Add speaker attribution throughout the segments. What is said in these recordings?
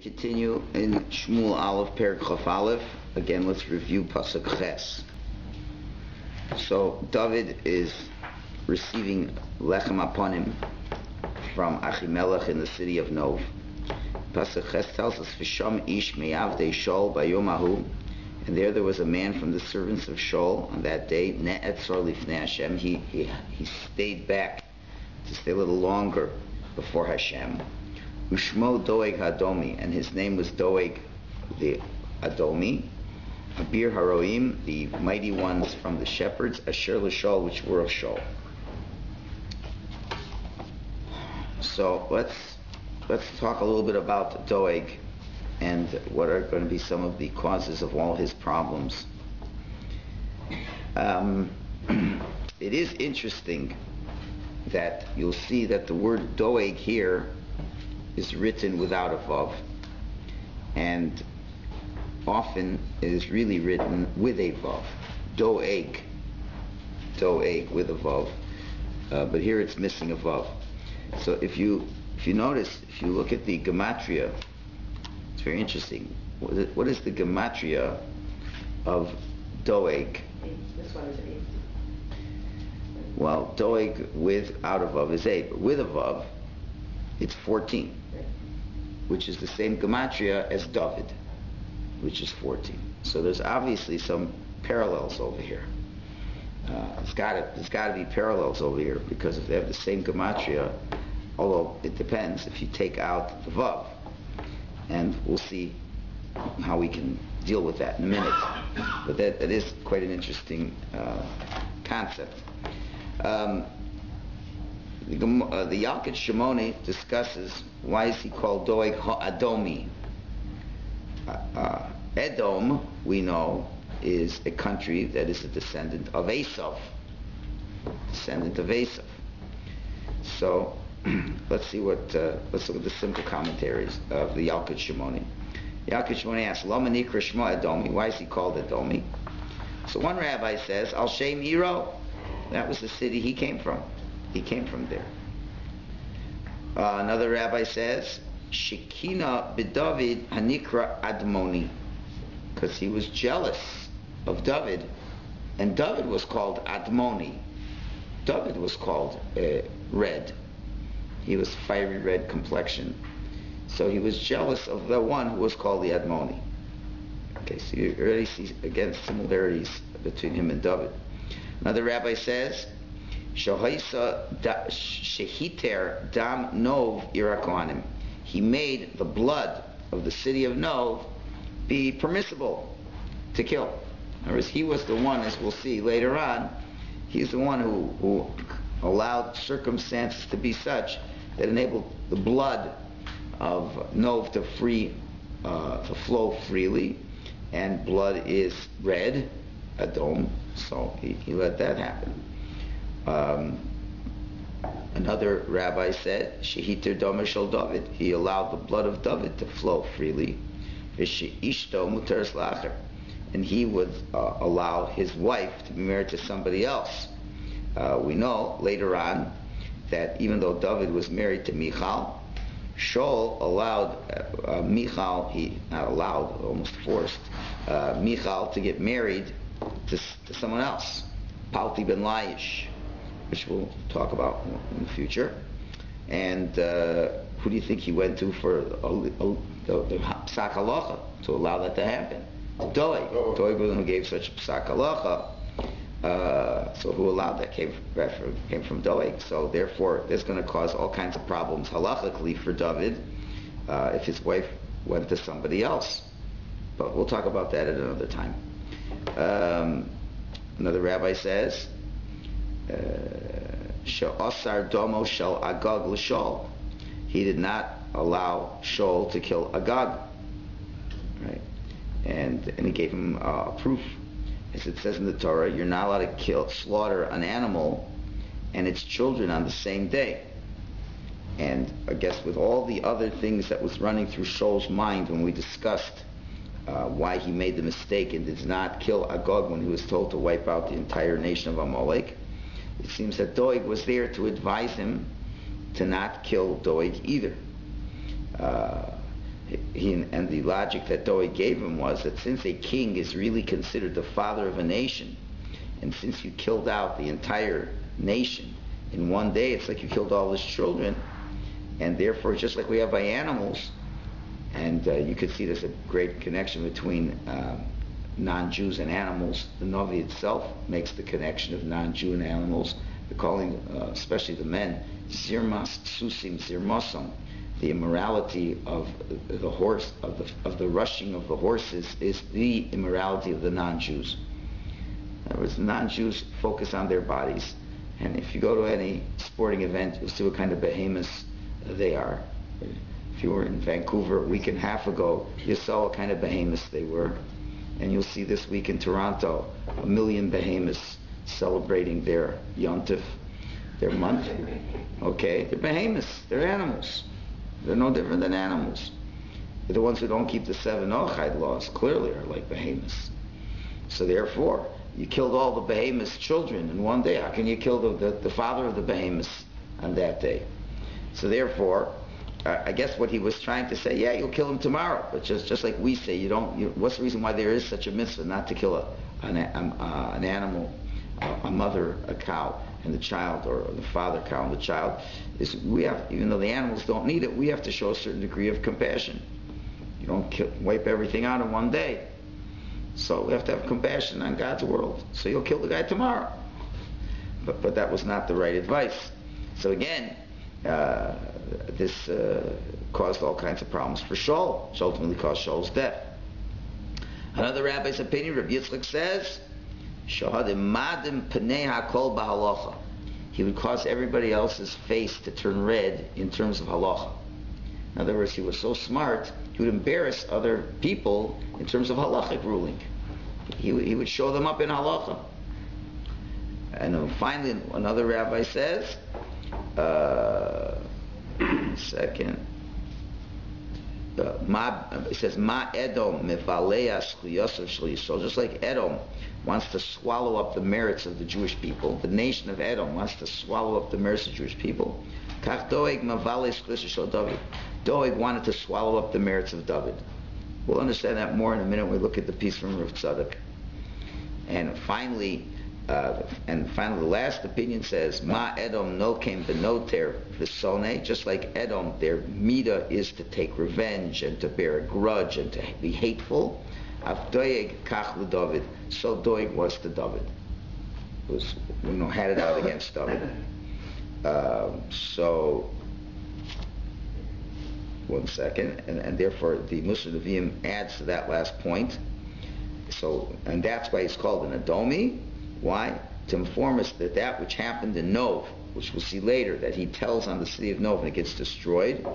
Speaker 1: Continue in Shmuel Aleph, Perek Chaf Aleph. Again, let's review Pasuk Ches. So David is receiving lechem upon him from Achimelech in the city of Nov. Pasuk Ches tells us, "V'sham ish me'avdei Shul bayomahu," and there was a man from the servants of Shul on that day. Ne'etzor lifnei Hashem. He stayed back to stay a little longer before Hashem. Ushmo Doeg Hadomi, and his name was Doeg the Adomi. Abir Haroim, the mighty ones from the shepherds. Asher l'Shol, which were of Shul. So let's talk a little bit about Doeg and what are going to be some of the causes of all his problems. It is interesting that you'll see that the word Doeg here is written without a vav, and often it is really written with a vav. Doeg with a vav, but here it's missing a vav. So if you notice, if you look at the gematria, it's very interesting. What is the gematria of Doeg?
Speaker 2: This one is 8.
Speaker 1: Well, Doeg without a vav is 8, but with a vav, it's 14, which is the same gematria as David, which is 14. So there's obviously some parallels over here. There's got to be parallels over here, because if they have the same gematria, although it depends if you take out the vav, and we'll see how we can deal with that in a minute. But that is quite an interesting concept. The Yalkut Shimoni discusses why is he called Doeg Ha'adomi. Edom, we know, is a country that is a descendant of Esav. So let's look at the simple commentaries of the Yalkut Shimoni. Yalkut Shimoni asks, Lama Nikra Shmo Edomi, why is he called Edomi? So one rabbi says, Al Shem Iro, that was the city he came from. He came from there. Another rabbi says, Shekina b'David hanikra admoni, because he was jealous of David, and David was called Admoni. David was called red. He was fiery red complexion. So he was jealous of the one who was called the Admoni. Okay, so you already see, again, similarities between him and David. Another rabbi says, Shehiter dam Nov irakohanim. He made the blood of the city of Nov be permissible to kill. In other words, he was the one, as we'll see later on, he's the one who allowed circumstances to be such that enabled the blood of Nov to flow freely, and blood is red, Adom, so he let that happen. Another rabbi said, Shehiter Dama Shel David, he allowed the blood of David to flow freely. Ishto Muteres Lacher, and he would allow his wife to be married to somebody else. We know later on that even though David was married to Michal, Shul allowed Michal, he not allowed, almost forced Michal to get married to someone else, Palti ben Laish, which we'll talk about in the future. And who do you think he went to for the psak halacha to allow that to happen? Doeg. Doeg was the one who gave such psak halacha. So who allowed that came from Doeg. So therefore, there's going to cause all kinds of problems halachically for David if his wife went to somebody else. But we'll talk about that at another time. Another rabbi says, She'asar domo shel Agag l'Shol. He did not allow Shul to kill Agag, right? And he gave him a proof, as it says in the Torah, you're not allowed to slaughter an animal and its children on the same day. And I guess with all the other things that was running through Shul's mind when we discussed why he made the mistake and did not kill Agag when he was told to wipe out the entire nation of Amalek, it seems that Doeg was there to advise him to not kill Doeg either. And the logic that Doeg gave him was that since a king is really considered the father of a nation, and since you killed out the entire nation in one day, it's like you killed all his children, and therefore, just like we have by animals, and you could see there's a great connection between non-Jews and animals. The Navi itself makes the connection of non-Jew and animals. They're calling, especially the men, zirmas susim zirmosam. The immorality of the horse, of the rushing of the horses, is the immorality of the non-Jews. In other words, the non-Jews focus on their bodies, and if you go to any sporting event, you'll see what kind of behemoths they are. If you were in Vancouver a week and a half ago, you saw what kind of behemoths they were. And you'll see this week in Toronto, 1 million behemoths celebrating their Yontif, their month. Okay? They're behemoths. They're animals. They're no different than animals. The ones who don't keep the 7 Noachide laws clearly are like behemoths. So therefore, you killed all the behemoths' children in one day. How can you kill the father of the behemoths on that day? So therefore, I guess what he was trying to say, yeah, you'll kill him tomorrow, but just like we say, what's the reason why there is such a mitzvah not to kill an animal, a mother, a cow, and the child, or the father cow and the child, is we have, even though the animals don't need it, we have to show a certain degree of compassion. You don't wipe everything out in one day. So we have to have compassion on God's world. So you'll kill the guy tomorrow. But that was not the right advice. So again, this caused all kinds of problems for Shul, which ultimately caused Shul's death. Another rabbi's opinion, Rabbi Yitzchak says, he would cause everybody else's face to turn red in terms of halacha. In other words, he was so smart, he would embarrass other people in terms of halachic ruling. He would show them up in halacha. And finally, another rabbi says, it says, Ma Edom mevalea zchuyos shel Yisrael. Just like Edom wants to swallow up the merits of the Jewish people, the nation of Edom wants to swallow up the merits of the Jewish people. Kach Doeg mavale zchuyos shel David. Doeg wanted to swallow up the merits of David. We'll understand that more in a minute when we look at the piece from Rav Tzadok. And finally, the last opinion says, Ma Edom no came benoter v'sone. Just like Edom, their midah is to take revenge and to bear a grudge and to be hateful. Av Doeg kach l'David. So Doeg was to David. Had it out against David. So, one second, and therefore the Musar Nevi'im adds to that last point. So, and that's why he's called an Adomi. Why? To inform us that which happened in Nov, which we'll see later, that he tells on the city of Nov and it gets destroyed.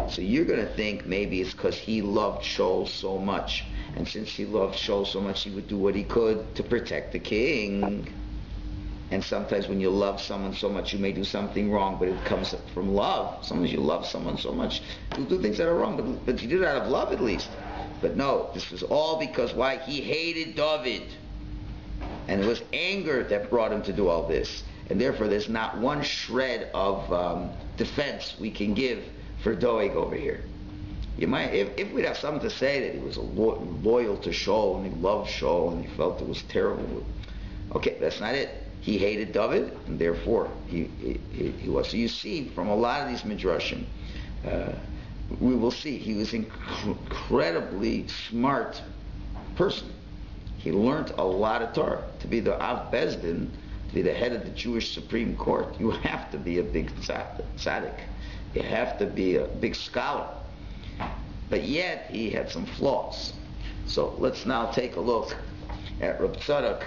Speaker 1: So you're going to think maybe it's because he loved Shul so much. And since he loved Shul so much, he would do what he could to protect the king. And sometimes when you love someone so much, you may do something wrong, but it comes from love. Sometimes you love someone so much, you'll do things that are wrong, but you did it out of love at least. But no, this was all because why? He hated David. And it was anger that brought him to do all this. And therefore there's not one shred of defense we can give for Doeg over here. You might, if we'd have something to say that he was loyal to Shul and he loved Shul and he felt it was terrible. Okay, that's not it. He hated David, and therefore he was. So you see from a lot of these midrashim, we will see he was an incredibly smart person. He learned a lot of Torah. To be the Av Bezdin, to be the head of the Jewish Supreme Court, you have to be a big tzaddik. You have to be a big scholar. But yet, he had some flaws. So let's now take a look at Reb Tzadok,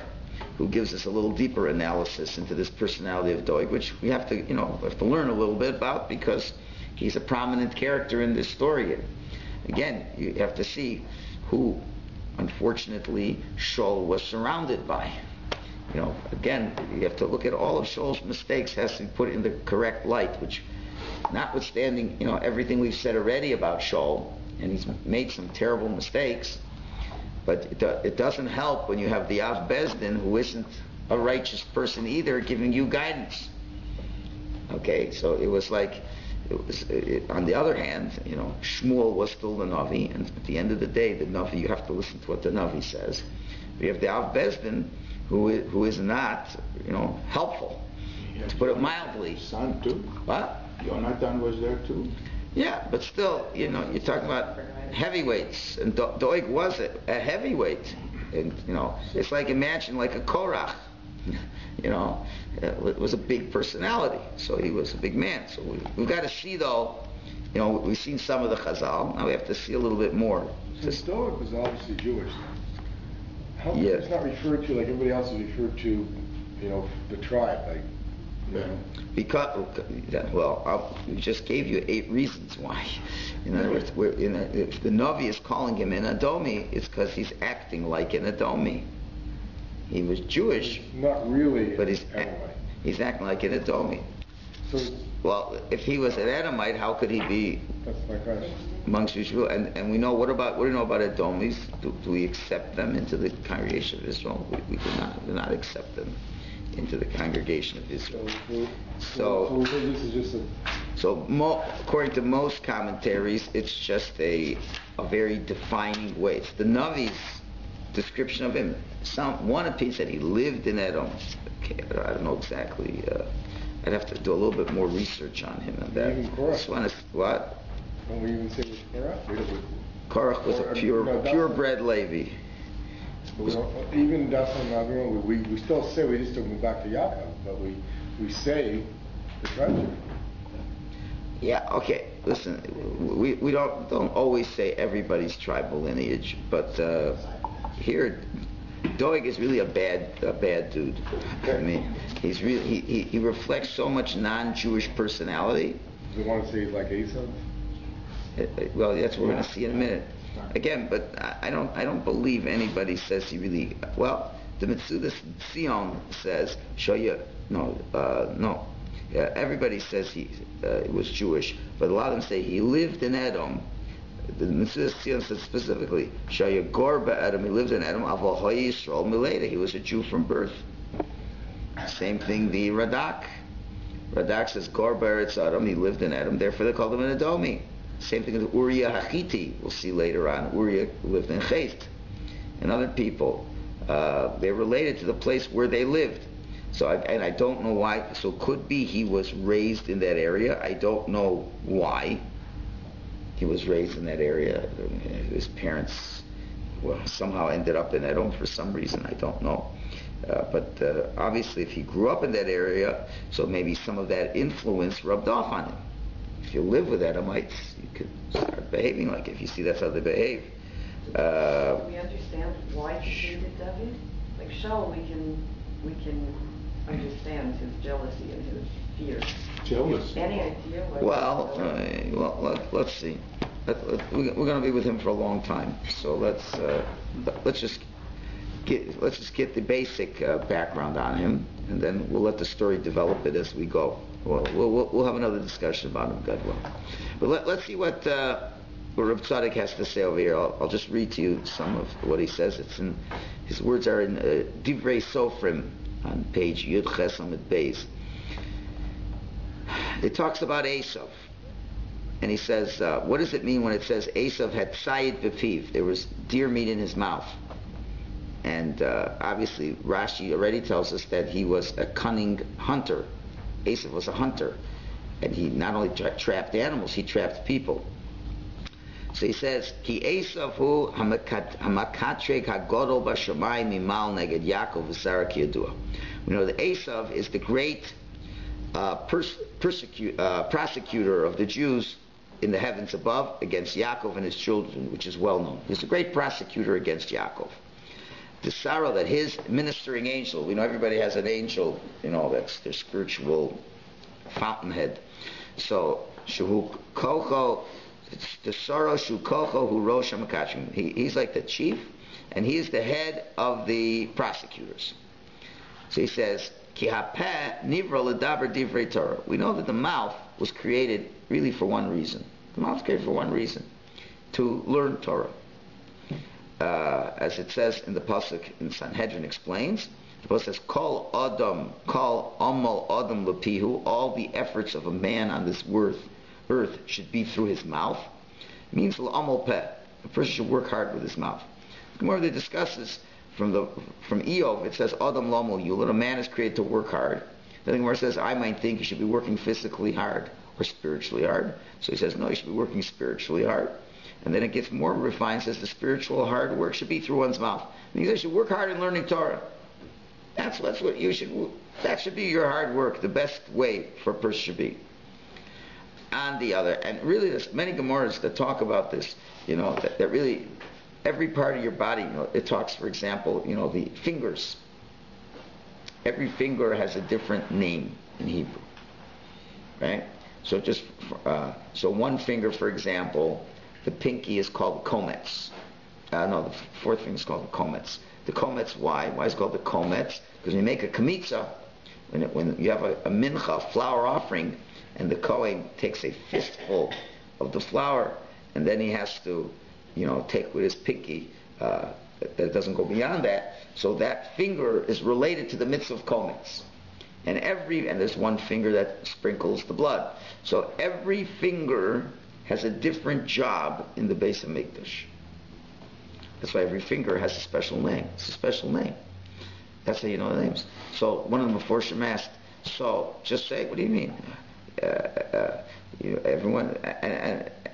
Speaker 1: who gives us a little deeper analysis into this personality of Doeg, which we have to, learn a little bit about because he's a prominent character in this story. Again, you have to see who, unfortunately, Shul was surrounded by. Again, you have to look at all of Shul's mistakes, has to be put in the correct light, which, notwithstanding, everything we've said already about Shul, and he's made some terrible mistakes, but it doesn't help when you have the Av Bezdin, who isn't a righteous person either, giving you guidance. Okay, so it was like, On the other hand, Shmuel was still the Navi, and at the end of the day, the Navi, you have to listen to what the Navi says. We have the Av Bezdin, who is not, helpful, to put it mildly.
Speaker 2: Son too.
Speaker 1: What?
Speaker 2: Jonathan was there too.
Speaker 1: Yeah, but still, you're talking about heavyweights, and Doeg was a heavyweight, and it's like, imagine like a Korach. It was a big personality, so he was a big man. So we've got to see, though, we've seen some of the Chazal, now we have to see a little bit more.
Speaker 3: So Stoic was obviously Jewish. How come
Speaker 1: Yeah.
Speaker 3: it's not referred to like everybody else is referred to, the tribe,
Speaker 1: Because, we just gave you 8 reasons why. In other words, if the Navi is calling him an Adomi, it's because he's acting like an Adomi. He was Jewish,
Speaker 3: Not really,
Speaker 1: but he's
Speaker 3: anyway.
Speaker 1: acting like an Edomi.
Speaker 3: So
Speaker 1: Well, if he was an Edomite, how could he be
Speaker 3: that's my question.
Speaker 1: amongst Israel? And we know, what do you know about Edomis? Do we accept them into the congregation of Israel? We do not accept them into the congregation of Israel.
Speaker 3: So this is just
Speaker 1: According to most commentaries, it's just a very defining way. It's the Navi's description of him. One opinion said he lived in Edom. Okay, I don't know exactly. I'd have to do a little bit more research on him and that.
Speaker 3: Even Korach.
Speaker 1: What?
Speaker 3: When we even say it was Korach?
Speaker 1: Korach was a purebred Levi.
Speaker 3: Even Dasan and Aviram, we still say, we just don't go back to Yaakov, but we say the treasure.
Speaker 1: Yeah, okay. Listen, we don't always say everybody's tribal lineage, but here, Doeg is really a bad dude. I mean, he's really he reflects so much non-Jewish personality.
Speaker 3: Do you want to say like Esau?
Speaker 1: Well, that's what we're going to see in a minute. Again, but I don't believe anybody says he really. Well, the Metzudas Sion says no. Everybody says he was Jewish, but a lot of them say he lived in Edom. The Metzudas Sion says specifically, Shaya Gorba Edom, he lived in Edom, Avol Hoy Yisrael Mileda, he was a Jew from birth. Same thing, the Radak. Radak says Gorba Eretz Edom, he lived in Edom, therefore they called him an Edomi. Same thing with Uriah Hachiti, we'll see later on. Uriah lived in Chet. And other people, they're related to the place where they lived. So, I don't know why. So, could be he was raised in that area. I don't know why he was raised in that area. His parents somehow ended up in Edom for some reason. I don't know. But obviously, if he grew up in that area, so maybe some of that influence rubbed off on him. If you live with Edomites, you could start behaving like it if you see that's how they behave.
Speaker 4: Do we understand why he hated David? Like Shaul, we can understand his jealousy and his fear.
Speaker 2: Jealous.
Speaker 4: Any idea what?
Speaker 1: Well, let's see. We're going to be with him for a long time, so let's just get the basic background on him, and then we'll let the story develop it as we go. We'll have another discussion about him, God will. But let's see what Reb Tzadok has to say over here. I'll just read to you some of what he says. His words are in Divrei Sofrim on page Yud Ches Amud Beis. It talks about Esav, and he says, what does it mean when it says Esav had tzayid b'piv? There was deer meat in his mouth. And obviously Rashi already tells us that he was a cunning hunter. Esav was a hunter, and he not only trapped animals, he trapped people. So he says, Ki Esav hu hamakatrek hagodol b'shamayim mimal neged Yaakov v'sara ki yadua. We know that Esav is the great prosecutor of the Jews in the heavens above against Yaakov and his children, which is well known. He's a great prosecutor against Yaakov. The sorrow that his ministering angel, we know everybody has an angel, that's their spiritual fountainhead. So, Shuhu Kocho, the sorrow Shu Kocho Hu Rosh HaMakachim. He's like the chief, and he is the head of the prosecutors. So he says, Ki hapeh nivra ledaber divrei Torah. We know that the mouth was created really for one reason. The mouth was created for one reason, to learn Torah. As it says in the pasuk in Sanhedrin explains, the pasuk says, "Kol amal adam lepihu." All the efforts of a man on this earth birth should be through his mouth, it means l'amol peh. A person should work hard with his mouth. The Gemara that discusses from Eov, it says Adam l'amol yulad, a man is created to work hard. Then the Gemara says, I might think you should be working physically hard or spiritually hard. So he says, no, you should be working spiritually hard. And then it gets more refined, says the spiritual hard work should be through one's mouth. And he says, you should work hard in learning Torah. That's what you should, that should be your hard work, the best way for a person should be. On the other, and really there's many Gemaras that talk about this, that really, every part of your body, it talks, for example, the fingers. Every finger has a different name in Hebrew, right? So so one finger, for example, the pinky is called the kometz. The fourth finger is called the kometz. The kometz, why? Why is it called the kometz? Because when you make a kmitza, when you have a mincha, flour offering, and the Kohen takes a fistful of the flour, and then he has to, take with his pinky, that doesn't go beyond that. So that finger is related to the mitzvah of kometz. And there's one finger that sprinkles the blood. So every finger has a different job in the Beis HaMikdash. That's why every finger has a special name. It's a special name. That's how you know the names. So one of the Meforshim asked, so just say, what do you mean? Everyone,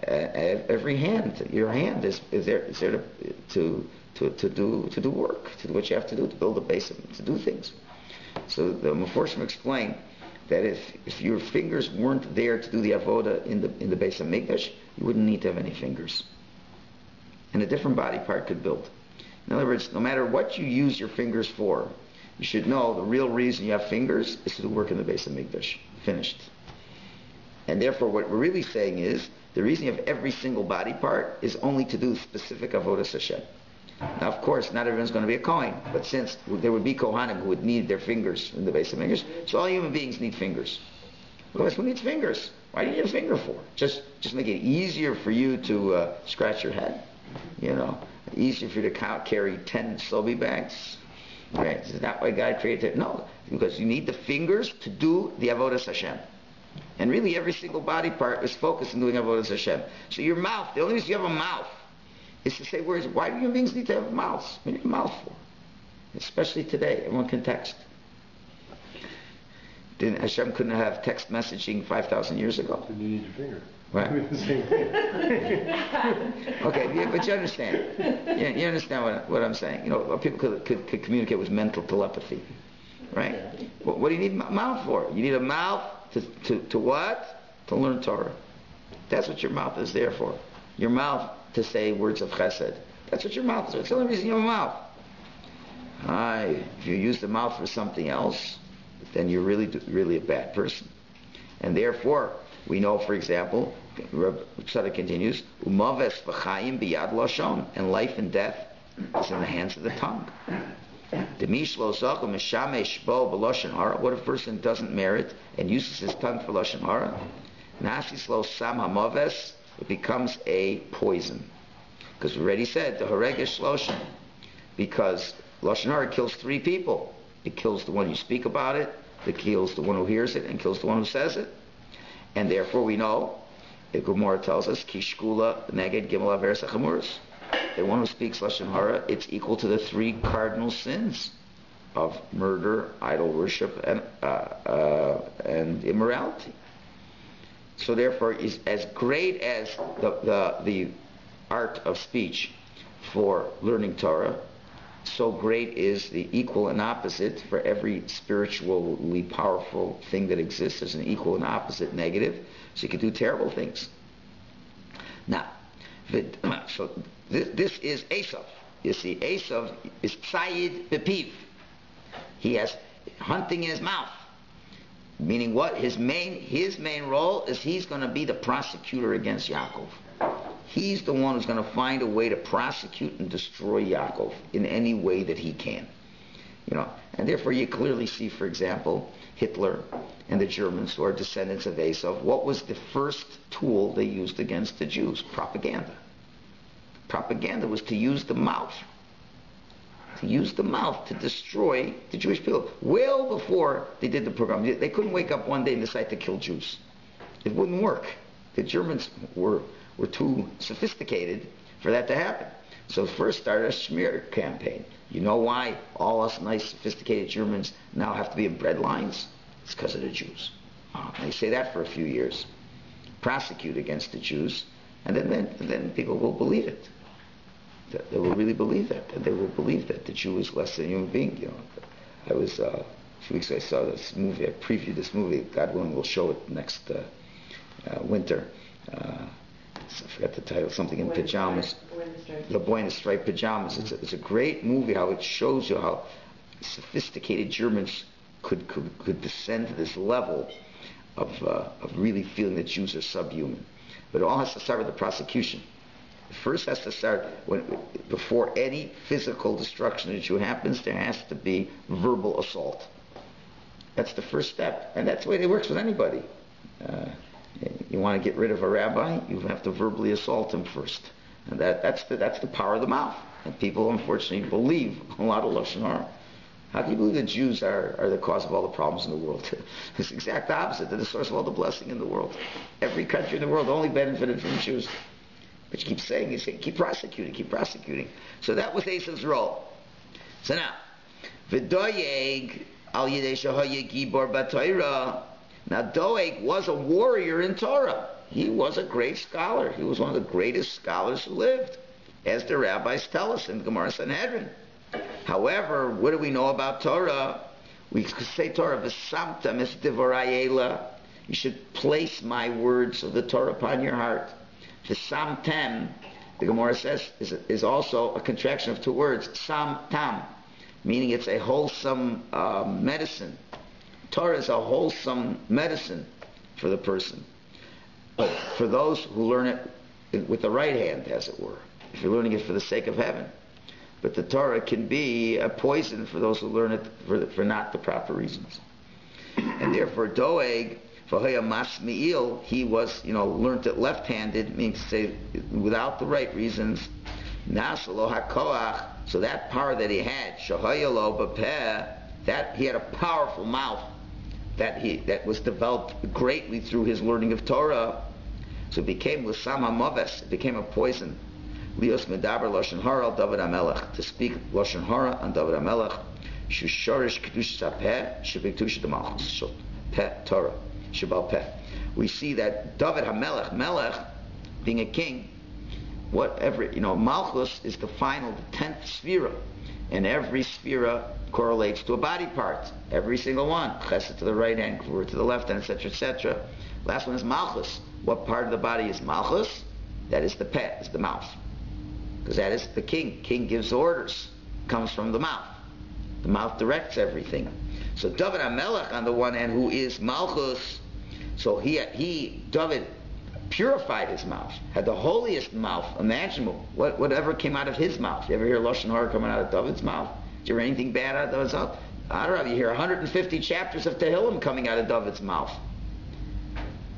Speaker 1: every hand, your hand is there to do work, to do what you have to do, to build a base, to do things. So the Meforshim explained that if your fingers weren't there to do the avoda in the Beis HaMikdash, you wouldn't need to have any fingers. And a different body part could build. In other words, no matter what you use your fingers for, you should know the real reason you have fingers is to do work in the Beis HaMikdash. Finished. And therefore what we're really saying is, the reason you have every single body part is only to do specific avodas Hashem. Now, of course, not everyone's going to be a Kohen, but since there would be Kohanim who would need their fingers in the Beis HaMikdash, so all human beings need fingers. Otherwise, who needs fingers? Why do you need a finger for? Just make it easier for you to scratch your head? Easier for you to carry 10 Sobi bags? Right? Is that why God created it? No, because you need the fingers to do the avodas Hashem. And really, every single body part is focused on doing avodas Hashem. So your mouth, the only reason you have a mouth is to say words. Why do human beings need to have a mouth? What do you need a mouth for? Especially today, everyone can text. Hashem couldn't have text messaging 5,000 years ago.
Speaker 3: Then you need your finger.
Speaker 1: Right.
Speaker 3: The same thing.
Speaker 1: Okay, but you understand. You understand what I'm saying. People could communicate with mental telepathy, right? What do you need a mouth for? You need a mouth to what? To learn Torah. That's what your mouth is there for. Your mouth to say words of chesed. That's what your mouth is for. It's the only reason you have a mouth. If you use the mouth for something else, then you're really a bad person. And therefore, we know, for example, Rabbi Michalowicz continues, Umaves v'chayim biyad lashon, and life and death is in the hands of the tongue. Demish lo zachu mishamesh bo b'lashon hara. What if a person doesn't merit and uses his tongue for lashon hara? Nasis lo sam hamaves, it becomes a poison. Because we already said the haregesh loshen, because lashon hara kills 3 people. It kills the one you speak about it, it kills the one who hears it, and kills the one who says it. And therefore we know, the Gemara tells us, Kishkula neged gimel averes hachamuros. The one who speaks lashon hara, it's equal to the 3 cardinal sins of murder, idol worship, and immorality. So therefore, is as great as the art of speech for learning Torah, so great is the equal and opposite for every spiritually powerful thing that exists. There's an equal and opposite negative. So you can do terrible things. Now, so this is Esav. You see, Esav is Tzayid Bepiv. He has hunting in his mouth. Meaning what? His main role is he's going to be the prosecutor against Yaakov. He's the one who's going to find a way to prosecute and destroy Yaakov in any way that he can. And therefore you clearly see, for example, Hitler and the Germans, who are descendants of Esav, what was the first tool they used against the Jews? Propaganda. Propaganda was to use the mouth. To use the mouth to destroy the Jewish people. Well before they did the program. They couldn't wake up one day and decide to kill Jews. It wouldn't work. the Germans were too sophisticated for that to happen. So first started a smear campaign. You know why all us nice, sophisticated Germans now have to be in bread lines? It's because of the Jews. And they say that for a few years. Prosecute against the Jews, and then people will believe it. They will really believe that. And they will believe that the Jew is less than a human being. I was, a few weeks ago, I saw this movie, I previewed this movie. God willing, we'll show it next winter. I forgot the title, something in pajamas. The Boy in the Striped Pajamas. It's a great movie, how it shows you how sophisticated Germans could descend to this level of really feeling that Jews are subhuman. But it all has to start with the prosecution. It first has to start, before any physical destruction of the Jew happens, there has to be verbal assault. That's the first step. And that's the way it works with anybody. You want to get rid of a rabbi, you have to verbally assault him first. And that's the power of the mouth. And people, unfortunately, believe a lot of Lashon Hara. How do you believe that Jews are the cause of all the problems in the world? It's the exact opposite. They're the source of all the blessing in the world. Every country in the world only benefited from Jews. But you keep saying, keep prosecuting. So that was Esav's role. So now, V'doyeg al yidei shahaya gibor b'Torah. Now Doeg was a warrior in Torah. He was a great scholar. He was one of the greatest scholars who lived, as the rabbis tell us in Gemara Sanhedrin. However, what do we know about Torah? We say Torah, v'samta mis divorayela. You should place my words of the Torah upon your heart. V'samtem, the Gemara says, is also a contraction of two words, samtam, meaning it's a wholesome medicine. Torah is a wholesome medicine for the person. But for those who learn it with the right hand, as it were, if you're learning it for the sake of heaven. But the Torah can be a poison for those who learn it for not the proper reasons. And therefore, Doeg, v'hoya masmi'il, he was, learned it left-handed, means to say, without the right reasons. Nasalo hakoach, so that power that he had, shahoya lo b'peh, that he had a powerful mouth that was developed greatly through his learning of Torah. So it became l'sam hamaves, it became a poison. Lios medaber lashon hara al David HaMelech, to speak lashon hara on David HaMelech. Shushorish kedushas hapeh shebekdusha d'malchus peh Torah shebal peh. We see that David HaMelech, Melech, being a king, Malchus is the final, the 10th sphera, and every sphera correlates to a body part. Every single one. Chesed to the right hand, Gvura to the left hand, etc., etc. Last one is Malchus. What part of the body is Malchus? That is the peh, is the mouth. Because that is the king. King gives orders. Comes from the mouth. The mouth directs everything. So David HaMelech, on the one hand, who is Malchus, so David purified his mouth, had the holiest mouth imaginable. Whatever came out of his mouth. You ever hear Lashon Hara coming out of David's mouth? Did you hear anything bad out of David's mouth? I don't know. You hear 150 chapters of Tehillim coming out of David's mouth.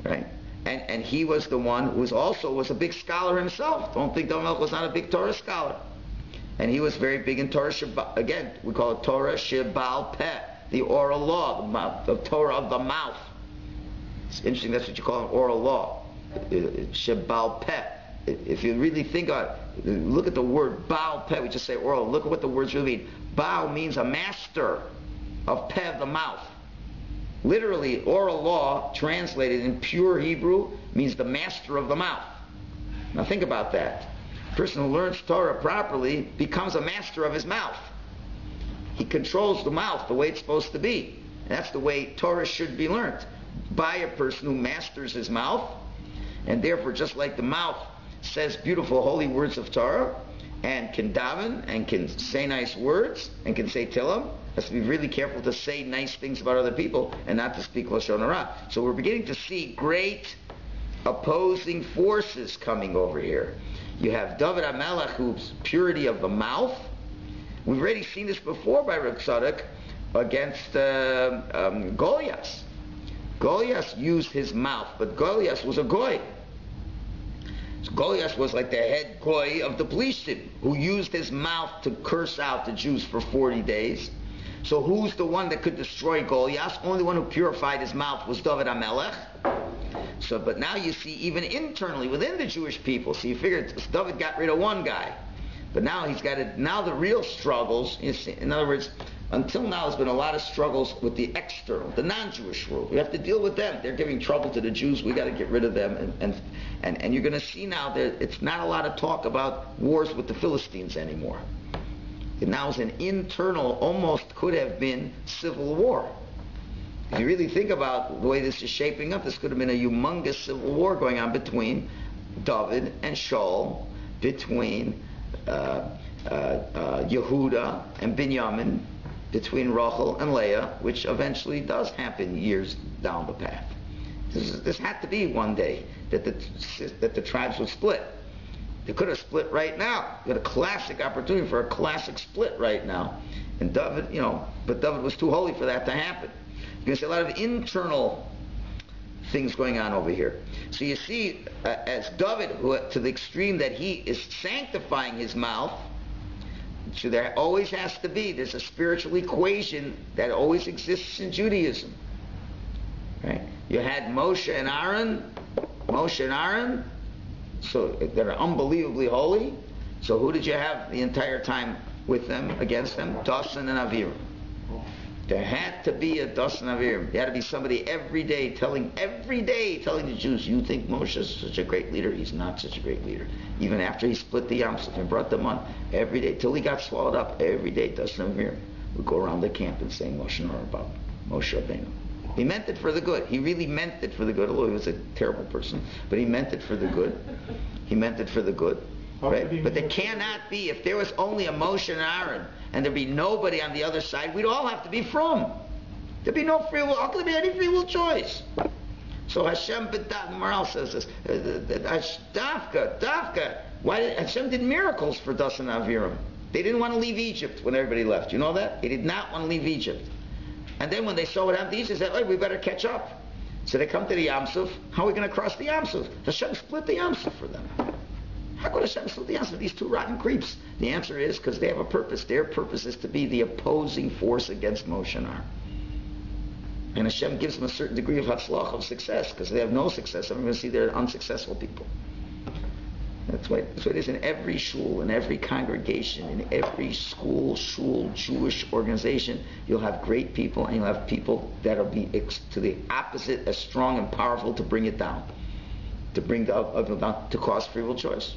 Speaker 1: Right? And he was the one who was a big scholar himself. Don't think David HaMelech was not a big Torah scholar. And he was very big in Torah Shabbat. Again, we call it Torah Shebal Peh, the oral law, the Torah of the mouth. It's interesting, that's what you call an oral law. Shebal Peh. If you really think about it, look at the word Baal Peh, we just say oral. Look at what the words really mean. Baal means a master of Peh, the mouth. Literally, oral law, translated in pure Hebrew, means the master of the mouth. Now think about that. A person who learns Torah properly becomes a master of his mouth. He controls the mouth the way it's supposed to be. And that's the way Torah should be learned. By a person who masters his mouth, and therefore, just like the mouth says beautiful holy words of Torah, and can daven, and can say nice words, and can say Tillim, has to be really careful to say nice things about other people, and not to speak Lashon Hara. So we're beginning to see great opposing forces coming over here. You have David HaMelech, who's purity of the mouth. We've already seen this before by Reb Tzadok against Goliath. Goliath used his mouth, but Goliath was a goy. So Goliath was like the head goy of the Plishtim, who used his mouth to curse out the Jews for 40 days. So who's the one that could destroy Goliath? Only one who purified his mouth was David HaMelech. So, but now you see even internally within the Jewish people. So you figure David got rid of one guy, but now he's got it. Now the real struggles. You see, in other words, until now there's been a lot of struggles with the external, the non-Jewish world. We have to deal with them. They're giving trouble to the Jews. We got to get rid of them. And you're going to see now that it's not a lot of talk about wars with the Philistines anymore. It now is an internal, almost could have been civil war. If you really think about the way this is shaping up, this could have been a humongous civil war going on between David and Shaul, between Yehuda and Binyamin, between Rachel and Leah, which eventually does happen years down the path. This had to be one day that the tribes would split. They could have split right now. You had a classic opportunity for a classic split right now. And David, but David was too holy for that to happen. You're going to see a lot of internal things going on over here. So you see, as David, to the extreme that he is sanctifying his mouth, so there always has to be, there's a spiritual equation that always exists in Judaism. Right? You had Moshe and Aaron, so that are unbelievably holy. So who did you have the entire time with them, against them? Dasan and Aviram. There had to be a Dasan Aviram. There had to be somebody every day telling the Jews, you think Moshe is such a great leader? He's not such a great leader. Even after he split the Yam Suf and brought them on, every day, till he got swallowed up, every day Dasan Aviram would go around the camp and say Moshe about Moshe Rabbeinu. He meant it for the good. He really meant it for the good, although he was a terrible person. But he meant it for the good. He meant it for the good. Right? But there cannot be, if there was only a Moshe and Aaron, and there'd be nobody on the other side, we'd all have to be from. There'd be no free will. How could there be any free will choice? So Hashem B'dat, Maral says this, Dafka. Hashem did miracles for Dasan and Aviram. They didn't want to leave Egypt when everybody left. You know that? They did not want to leave Egypt. And then when they saw what happened to Egypt, they said, we better catch up. So they come to the Yam Suf. How are we going to cross the Yam Suf? Hashem split the Yam Suf for them. How could Hashem split the Yam Suf? These two rotten creeps. The answer is because they have a purpose. Their purpose is to be the opposing force against Moshe and Aaron. And Hashem gives them a certain degree of hatzlach, of success, because they have no success. I'm going to see they're unsuccessful people. That's what it is in every shul, in every congregation, in every school, shul, Jewish organization. You'll have great people, and you'll have people that'll be to the opposite, as strong and powerful to bring it down, to bring the other down, to cause free will choice.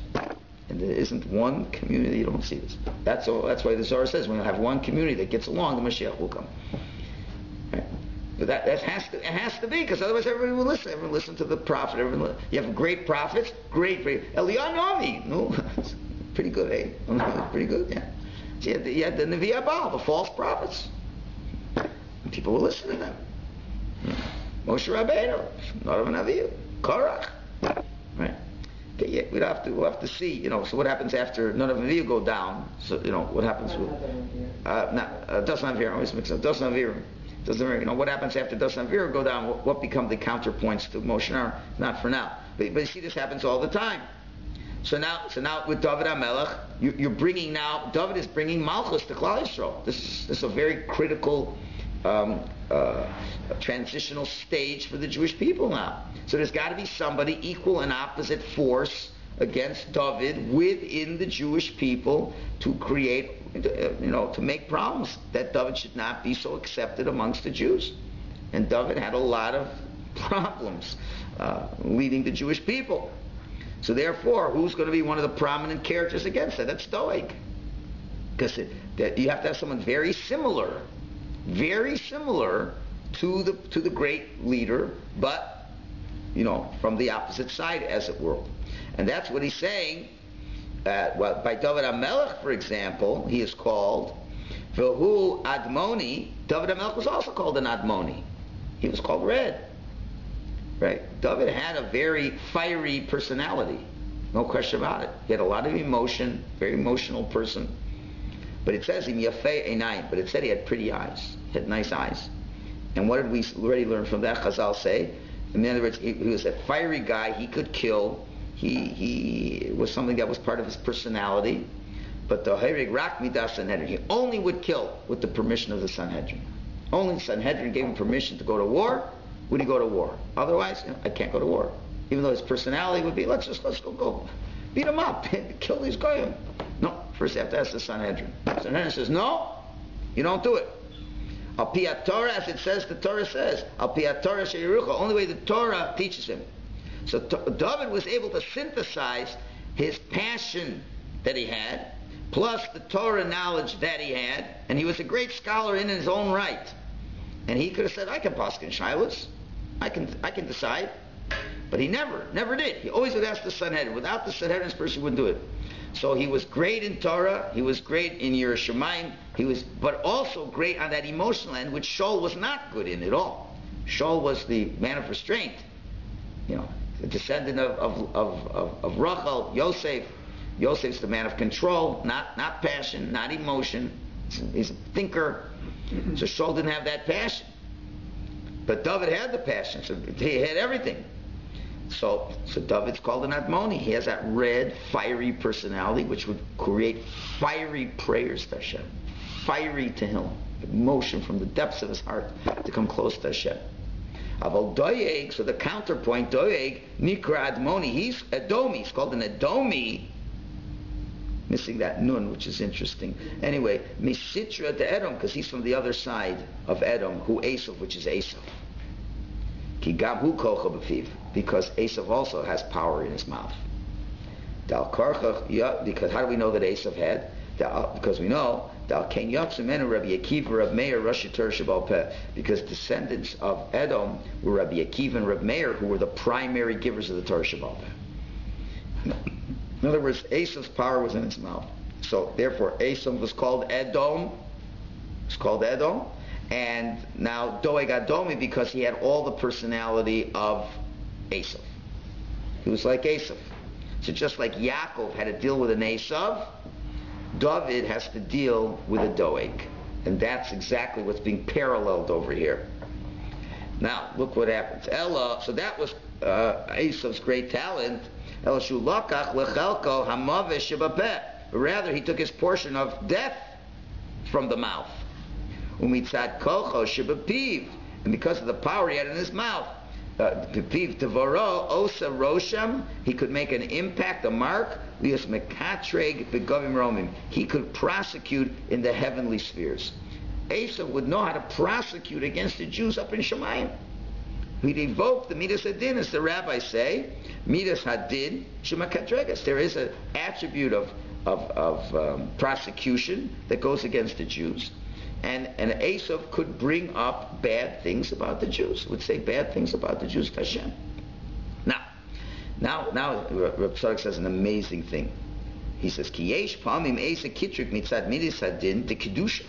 Speaker 1: And there isn't one community you don't see this. That's why the Zohar says when you have one community that gets along, the Mashiach will come. Right? But it has to be, because otherwise everybody will listen. Everyone will listen to the prophet. You have great prophets, great. Eliyahu Navi, no, pretty good, eh? Pretty good, yeah. So you had the Nevi Abal, the false prophets. And people will listen to them. Moshe Rabbeinu, not of an Aviyu, Korach, right? Okay, yeah, we'll have to see, so what happens after none of Aviyu go down? So, what happens with Dasan Aviram, always mix up, Dasan Aviram. What happens after Dasan Aviram go down? What become the counterpoints to Moshe and Aaron? Not for now. But you see, this happens all the time. So now with David HaMelech, you're bringing now, David is bringing Malchus to Klal Yisrael. This is a very critical transitional stage for the Jewish people now. So there's got to be somebody equal and opposite force against David within the Jewish people to create, to make problems that David should not be so accepted amongst the Jews. And David had a lot of problems leading the Jewish people. So therefore, who's going to be one of the prominent characters against that? That's Doeg. Because you have to have someone very similar to the great leader, but from the opposite side, as it were. And that's what he's saying. By David HaMelech, for example, he is called V'hu Admoni. David HaMelech was also called an Admoni. He was called Red. Right? David had a very fiery personality. No question about it. He had a lot of emotion, very emotional person. But it says him Yafei Einayim. But it said he had pretty eyes. He had nice eyes. And what did we already learn from that? Chazal say, in other words, he was a fiery guy. He could kill. He was something that was part of his personality. But the Heirig Rak Midas Sanhedrin, he only would kill with the permission of the Sanhedrin. Only the Sanhedrin gave him permission to go to war. Would he go to war? Otherwise, I can't go to war. Even though his personality would be, let's go beat him up, kill these guys. No, first you have to ask the Sanhedrin. Sanhedrin says, no, you don't do it. Al pi Torah, as it says, the Torah says, Al pi Torah sheyirucha, only way the Torah teaches him. So David was able to synthesize his passion that he had, plus the Torah knowledge that he had, and he was a great scholar in his own right. And he could have said, I can paskin shilas, I can decide. But he never did. He always would ask the Sanhedrin. Without the Sanhedrin, this person wouldn't do it. So he was great in Torah, he was great in Yerushalayim, but also great on that emotional end, which Shul was not good in at all. Shul was the man of restraint, the descendant of Rachel, Yosef. Yosef's the man of control, not passion, not emotion. He's a thinker. So Shul didn't have that passion. But David had the passion, so he had everything. So David's called an Admoni. He has that red, fiery personality, which would create fiery prayers to Hashem. Fiery to him. Emotion from the depths of his heart to come close to Hashem. Aval Doeg, so the counterpoint, Doeg, Nikra Admoni, he's Edomi. He's called an Edomi. Missing that nun, which is interesting. Anyway, Misitra to Edom, because he's from the other side of Edom, who Esav, which is Esav. Ki gam hu kocha b'fiv, because Esav also has power in his mouth. Dal karchach, because how do we know that Esav had? Because we know Dal ken yatzumenu Rabbi Akiva, Rabbi Meir, Rosh Torah Shabal Peh, because descendants of Edom were Rabbi Akiva and Rabbi Meir, who were the primary givers of the Torah Shabal Peh. In other words, Esav's power was in his mouth. So therefore, Esav was called Edom. It's called Edom. And now Doeg Adomi, because he had all the personality of Esav. He was like Esav. So just like Yaakov had to deal with an Esav, David has to deal with a Doeg. And that's exactly what's being paralleled over here. Now, look what happens. Ella, so that was Esav's great talent. Rather, he took his portion of death from the mouth. And because of the power he had in his mouth, he could make an impact, a mark. He could prosecute in the heavenly spheres. Esav would know how to prosecute against the Jews up in Shemayim. He'd evoke the Midas Hadin, as the rabbis say, Midas Hadin, Shema Kadregas. There is an attribute of prosecution that goes against the Jews. And Esav could bring up bad things about the Jews, would say bad things about the Jews to Hashem. Now Rabbi Tzadok says an amazing thing. He says, Ki yesh pamim Esa kitrik mitzad Midas Hadin de Kedusha.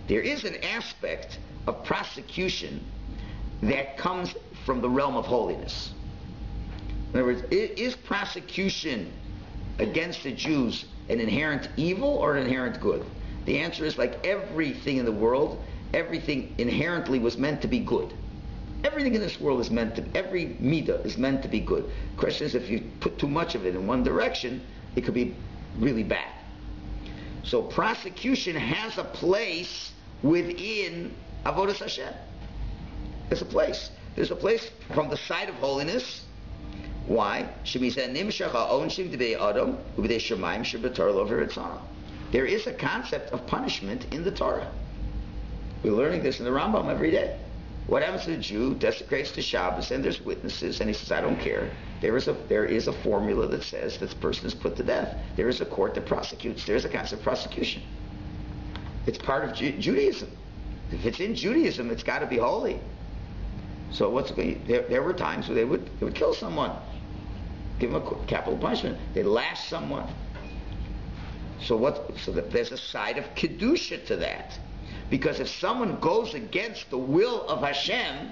Speaker 1: There is an aspect of prosecution that comes from the realm of holiness. In other words, is prosecution against the Jews an inherent evil or an inherent good? The answer is, like everything in the world, everything inherently was meant to be good. Everything in this world is meant to, every midah is meant to be good. The question is, if you put too much of it in one direction, it could be really bad. So prosecution has a place within Avodas Hashem. There's a place. There's a place from the side of holiness. Why? There is a concept of punishment in the Torah. We're learning this in the Rambam every day. What happens to the Jew desecrates the Shabbos, and there's witnesses, and he says, I don't care. There is a formula that says this person is put to death. There is a court that prosecutes. There is a concept of prosecution. It's part of Judaism. If it's in Judaism, it's got to be holy. So there were times where they would kill someone, give them a capital punishment. They lash someone. So there's a side of kedusha to that, because if someone goes against the will of Hashem,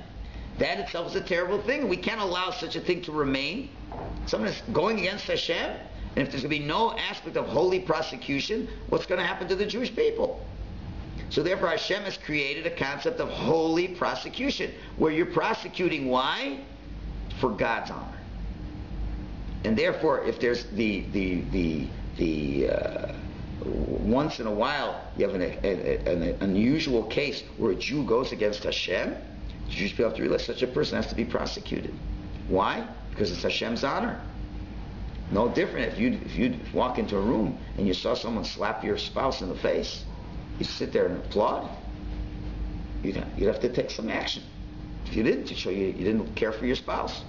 Speaker 1: that itself is a terrible thing. We can't allow such a thing to remain. Someone is going against Hashem, and if there's going to be no aspect of holy prosecution, what's going to happen to the Jewish people? So therefore Hashem has created a concept of holy prosecution, where you're prosecuting, why? For God's honor. And therefore, if there's the once in a while you have an unusual case where a Jew goes against Hashem, the Jewish people have to realize such a person has to be prosecuted. Why? because it's Hashem's honor. No different if you walk into a room and you saw someone slap your spouse in the face, you sit there and applaud. You'd have to take some action. If you didn't, to show you didn't care for your spouse.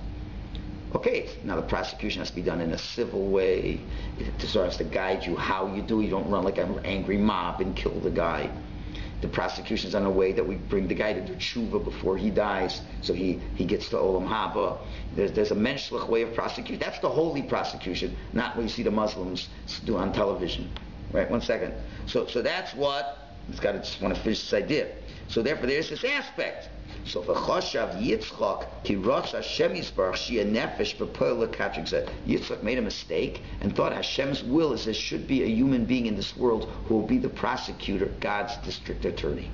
Speaker 1: Okay, now the prosecution has to be done in a civil way. It sort of has to guide you how you do. You don't run like an angry mob and kill the guy. The prosecution's on a way that we bring the guy to do tshuva before he dies, so he gets to olam haba. There's a menschlich way of prosecution. That's the holy prosecution, not what you see the Muslims do on television. Right? 1 second. So that's what I just want to finish this idea. So therefore, there's this aspect. So for Choshav Yitzchak, ki rosh Hashem yisbarach shia nefesh b'poel lekatrik zeh. Yitzchak made a mistake and thought Hashem's will is there should be a human being in this world who will be the prosecutor, God's district attorney.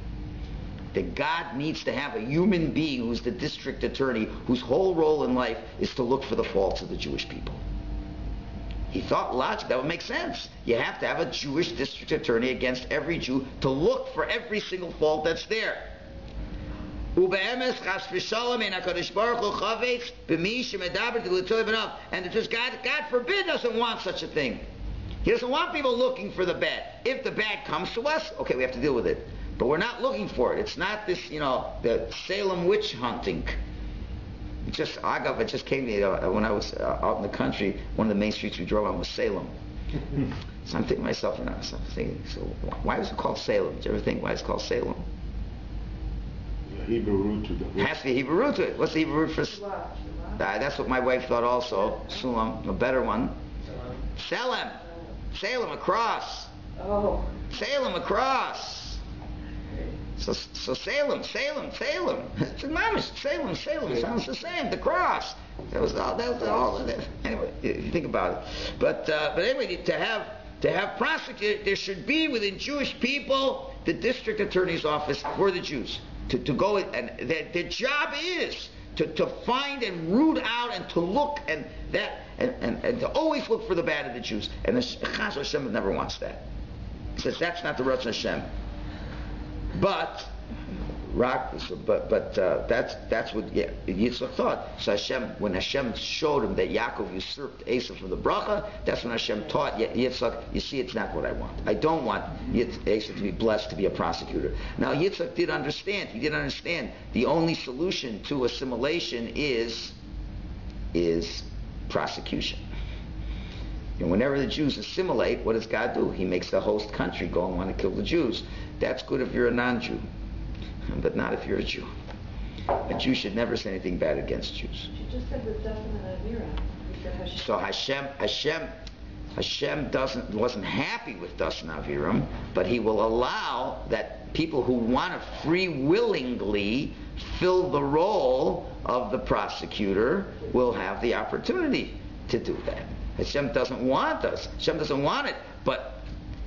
Speaker 1: That God needs to have a human being who's the district attorney, whose whole role in life is to look for the faults of the Jewish people. He thought logic, that would make sense. You have to have a Jewish district attorney against every Jew to look for every single fault that's there. And the truth, God forbid, doesn't want such a thing. He doesn't want people looking for the bad. If the bad comes to us, okay, we have to deal with it. But we're not looking for it. It's not this, the Salem witch hunting. It just came to me when I was out in the country. One of the main streets we drove on was Salem. So I'm thinking to myself, so why is it called Salem? Did you ever think why it's called Salem?
Speaker 2: Hebrew root to the
Speaker 1: It has to be a Hebrew root to it. What's the Hebrew root for? That's what my wife thought also. Sulam, a better one. Salem. Salem, across.
Speaker 4: Oh.
Speaker 1: Salem, across. So Salem. It's a mamish. Salem. It sounds the same. The cross. That was all. Anyway, if you think about it. But anyway, to have prosecuted, there should be within Jewish people the district attorney's office for the Jews. To go, and their job is to find and root out and to look and to always look for the bad of the Jews. And the Chaz Hashem never wants that. He says that's not the Ratzon Hashem. But that's what Yitzchak thought. So when Hashem showed him that Yaakov usurped Esav from the bracha, that's when Hashem taught Yitzchak, you see, it's not what I want. I don't want Esav to be blessed to be a prosecutor. Now Yitzchak did understand. He did understand the only solution to assimilation is prosecution. And whenever the Jews assimilate, what does God do? He makes the host country go and want to kill the Jews. That's good if you're a non-Jew, but not if you're a Jew. A Jew should never say anything bad against Jews.
Speaker 4: She just said with Dasan and Avira.
Speaker 1: So Hashem wasn't happy with Dasan and Aviram, but he will allow that people who want to free willingly fill the role of the prosecutor will have the opportunity to do that. Hashem doesn't want us. Hashem doesn't want it. But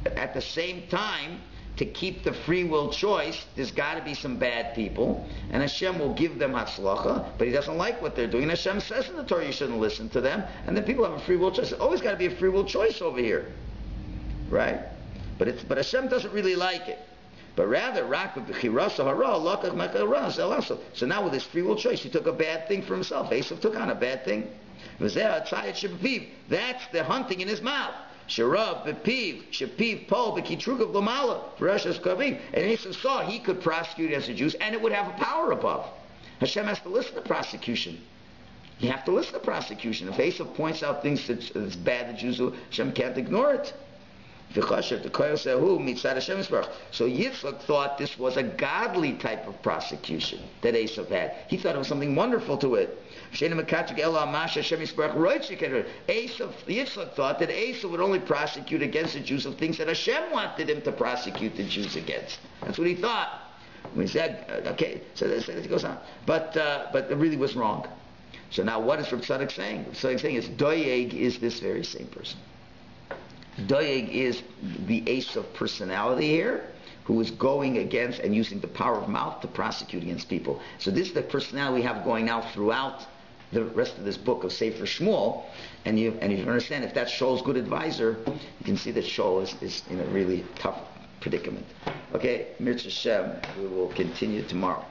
Speaker 1: at the same time, to keep the free will choice, there's got to be some bad people, and Hashem will give them hatzlacha, but He doesn't like what they're doing. And Hashem says in the Torah you shouldn't listen to them, and then people have a free will choice. There's always got to be a free will choice over here, right? But Hashem doesn't really like it. But rather, so now with his free will choice, he took a bad thing for himself. Esav took on a bad thing. That's the hunting in his mouth. Sharav bepiv, shapiv pol bekitrugav lamala, Roshas kavim. And Esav saw he could prosecute against the Jews, and it would have a power above. Hashem has to listen to prosecution. You have to listen to prosecution. If Esav points out things that's bad the Jews do, Hashem can't ignore it. So Yitzchak thought this was a godly type of prosecution that Esav had. He thought it was something wonderful to it. Yitzchak thought that Esav would only prosecute against the Jews of things that Hashem wanted him to prosecute the Jews against. That's what he thought. When he said, okay, so it goes on. But it really was wrong. So now what is Reb Tzadok saying? Reb Tzadok saying is Doeg is this very same person. Doeg is the Esav personality here, who is going against and using the power of mouth to prosecute against people. So this is the personality we have going out throughout the rest of this book of Sefer Shmuel, and if you understand, if that's Shaul's good advisor, you can see that Shaul is in a really tough predicament. Okay, Mirz Hashem, we will continue tomorrow.